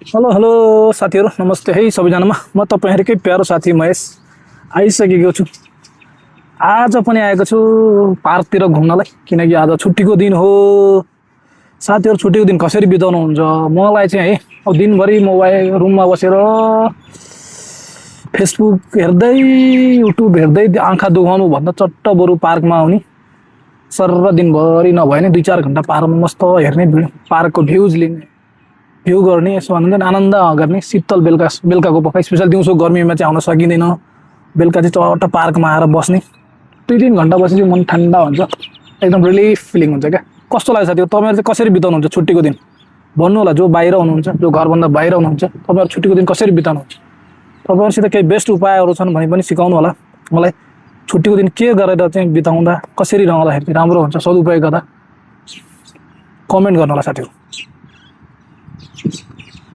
Hello hello साथीहरू नमस्ते है सबैजनामा म तपाईँहरूकै प्यारो साथी महेश आइसकेको छु। आज पनि आएको छु पार्कतिर घुम्नलाई किनकि आज छुट्टीको दिन हो। साथीहरू छुट्टीको दिन कसरी बिताउनुहुन्छ? मलाई चाहिँ है अब दिनभरि मोबाइल रुममा बसेर फेसबुक हेर्दै युट्युब हेर्दै आँखा दुखाउनु भन्दा चट्ट बरु पार्कमा आउने सर दिनभरि नभए नि 2-4 घन्टा पार्कमा मस्त हेर्ने पार्कको भ्यूज लिने भ्यू गर्ने यसो भन्छ आनन्द गर्ने शीतल बेलुकाको पख स्पेसल दिउँसो गर्मीमा चाहिँ आउन सकिँदैन। बेलुका चाहिँ चट्ट पार्कमा आएर बस्ने 2-3 घन्टा बसेपछि मन ठन्डा हुन्छ एकदम रिलिफ फिलिङ हुन्छ क्या। कस्तो लाग्छ साथीहरू तपाईँहरू चाहिँ कसरी बिताउनुहुन्छ छुट्टीको दिन भन्नु होला। जो बाहिर हुनुहुन्छ जो घरभन्दा बाहिर हुनुहुन्छ तपाईँहरू छुट्टीको दिन कसरी बिताउनुहुन्छ? तपाईँहरूसित केही बेस्ट उपायहरू छन् भने पनि सिकाउनु होला मलाई। छुट्टीको दिन के गरेर चाहिँ बिताउँदा कसरी रहँदाखेरि राम्रो हुन्छ सदुपयोग गर्दा कमेन्ट गर्नु होला साथीहरू।